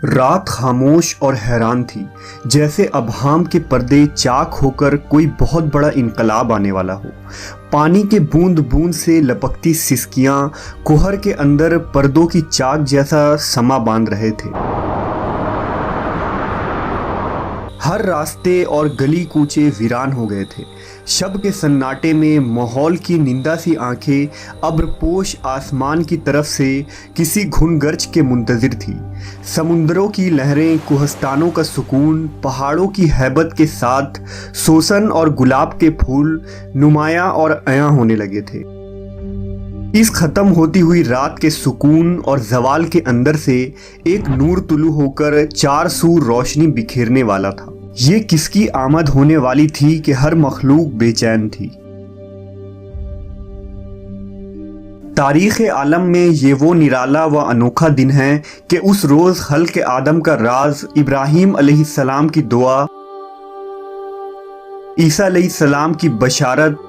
رات خاموش اور حیران تھی، جیسے ابہام کے پردے چاک ہو کر کوئی بہت بڑا انقلاب آنے والا ہو۔ پانی کے بوند بوند سے لپکتی سسکیاں کوہر کے اندر پردوں کی چاک جیسا سما باندھ رہے تھے۔ ہر راستے اور گلی کوچے ویران ہو گئے تھے۔ شب کے سناٹے میں ماحول کی نندا سی آنکھیں ابر پوش آسمان کی طرف سے کسی گھن گرج کے منتظر تھی۔ سمندروں کی لہریں، کوہستانوں کا سکون، پہاڑوں کی ہیبت کے ساتھ سوسن اور گلاب کے پھول نمایاں اور عیاں ہونے لگے تھے۔ اس ختم ہوتی ہوئی رات کے سکون اور زوال کے اندر سے ایک نور طلوع ہو کر چار سو روشنی بکھیرنے والا تھا۔ یہ کس کی آمد ہونے والی تھی کہ ہر مخلوق بے چین تھی۔ تاریخ عالم میں یہ وہ نرالا و انوکھا دن ہے کہ اس روز خلق آدم کا راز، ابراہیم علیہ السلام کی دعا، عیسیٰ علیہ السلام کی بشارت،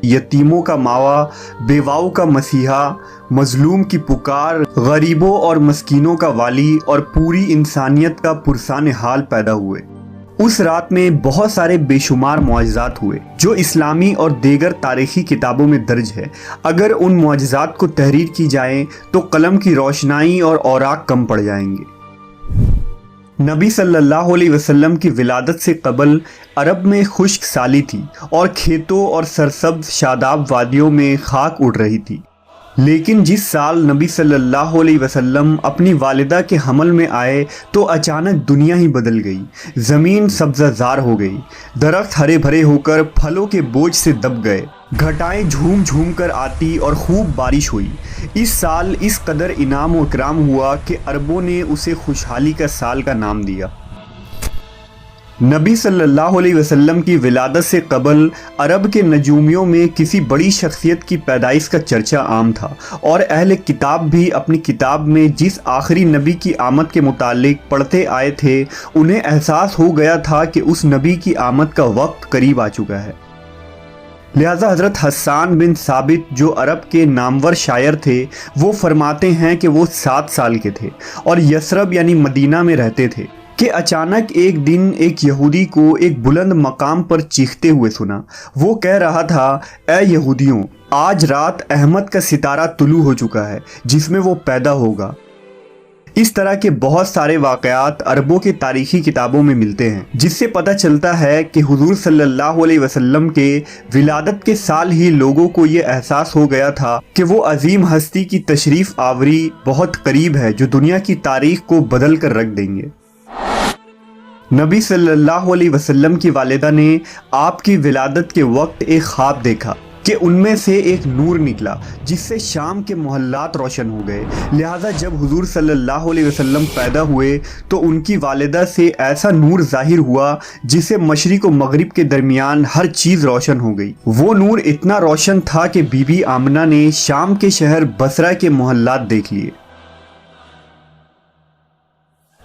یتیموں کا ماوا، بیواؤں کا مسیحا، مظلوم کی پکار، غریبوں اور مسکینوں کا والی اور پوری انسانیت کا پرسان حال پیدا ہوئے۔ اس رات میں بہت سارے بے شمار معجزات ہوئے جو اسلامی اور دیگر تاریخی کتابوں میں درج ہے۔ اگر ان معجزات کو تحریر کی جائے تو قلم کی روشنائی اور اوراق کم پڑ جائیں گے۔ نبی صلی اللہ علیہ وسلم کی ولادت سے قبل عرب میں خشک سالی تھی اور کھیتوں اور سرسبز شاداب وادیوں میں خاک اڑ رہی تھی۔ لیکن جس سال نبی صلی اللہ علیہ وسلم اپنی والدہ کے حمل میں آئے تو اچانک دنیا ہی بدل گئی۔ زمین سبزہ زار ہو گئی، درخت ہرے بھرے ہو کر پھلوں کے بوجھ سے دب گئے، گھٹائیں جھوم جھوم کر آتی اور خوب بارش ہوئی۔ اس سال اس قدر انعام و اکرام ہوا کہ عربوں نے اسے خوشحالی کا سال کا نام دیا۔ نبی صلی اللہ علیہ وسلم کی ولادت سے قبل عرب کے نجومیوں میں کسی بڑی شخصیت کی پیدائش کا چرچا عام تھا، اور اہل کتاب بھی اپنی کتاب میں جس آخری نبی کی آمد کے متعلق پڑھتے آئے تھے، انہیں احساس ہو گیا تھا کہ اس نبی کی آمد کا وقت قریب آ چکا ہے۔ لہذا حضرت حسان بن ثابت جو عرب کے نامور شاعر تھے، وہ فرماتے ہیں کہ وہ 7 سال کے تھے اور یثرب یعنی مدینہ میں رہتے تھے کہ اچانک ایک دن ایک یہودی کو ایک بلند مقام پر چیختے ہوئے سنا۔ وہ کہہ رہا تھا، اے یہودیوں، آج رات احمد کا ستارہ طلوع ہو چکا ہے جس میں وہ پیدا ہوگا۔ اس طرح کے بہت سارے واقعات عربوں کے تاریخی کتابوں میں ملتے ہیں، جس سے پتہ چلتا ہے کہ حضور صلی اللہ علیہ وسلم کے ولادت کے سال ہی لوگوں کو یہ احساس ہو گیا تھا کہ وہ عظیم ہستی کی تشریف آوری بہت قریب ہے جو دنیا کی تاریخ کو بدل کر رکھ دیں گے۔ نبی صلی اللہ علیہ وسلم کی والدہ نے آپ کی ولادت کے وقت ایک خواب دیکھا کہ ان میں سے ایک نور نکلا جس سے شام کے محلات روشن ہو گئے۔ لہٰذا جب حضور صلی اللہ علیہ وسلم پیدا ہوئے تو ان کی والدہ سے ایسا نور ظاہر ہوا جس سے مشرق و مغرب کے درمیان ہر چیز روشن ہو گئی۔ وہ نور اتنا روشن تھا کہ بی بی آمنہ نے شام کے شہر بصرہ کے محلات دیکھ لیے۔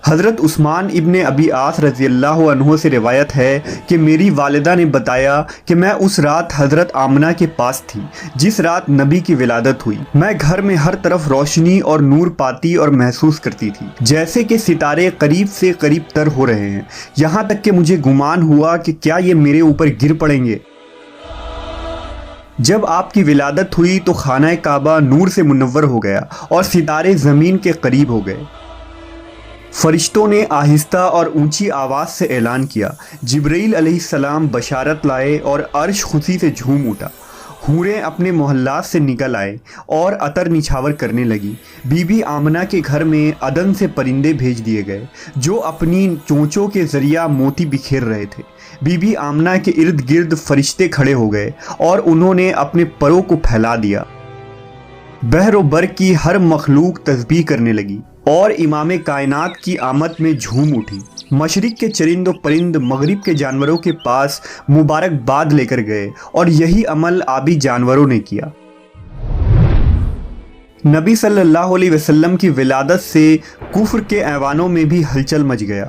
حضرت عثمان ابن ابی عاص رضی اللہ عنہ سے روایت ہے کہ میری والدہ نے بتایا کہ میں اس رات حضرت آمنہ کے پاس تھی جس رات نبی کی ولادت ہوئی۔ میں گھر میں ہر طرف روشنی اور نور پاتی اور محسوس کرتی تھی، جیسے کہ ستارے قریب سے قریب تر ہو رہے ہیں، یہاں تک کہ مجھے گمان ہوا کہ کیا یہ میرے اوپر گر پڑیں گے۔ جب آپ کی ولادت ہوئی تو خانہ کعبہ نور سے منور ہو گیا اور ستارے زمین کے قریب ہو گئے۔ فرشتوں نے آہستہ اور اونچی آواز سے اعلان کیا، جبرائیل علیہ السلام بشارت لائے اور عرش خوشی سے جھوم اٹھا۔ حوریں اپنے محلات سے نکل آئے اور عطر نچھاور کرنے لگی۔ بی بی آمنہ کے گھر میں عدن سے پرندے بھیج دیے گئے جو اپنی چونچوں کے ذریعہ موتی بکھیر رہے تھے۔ بی بی آمنہ کے ارد گرد فرشتے کھڑے ہو گئے اور انہوں نے اپنے پروں کو پھیلا دیا۔ بحر و بر کی ہر مخلوق تسبیح کرنے لگی اور امام کائنات کی آمد میں جھوم اٹھی۔ مشرق کے چرند و پرند مغرب کے جانوروں کے پاس مبارکباد لے کر گئے اور یہی عمل آبی جانوروں نے کیا۔ نبی صلی اللہ علیہ وسلم کی ولادت سے کفر کے ایوانوں میں بھی ہلچل مچ گیا۔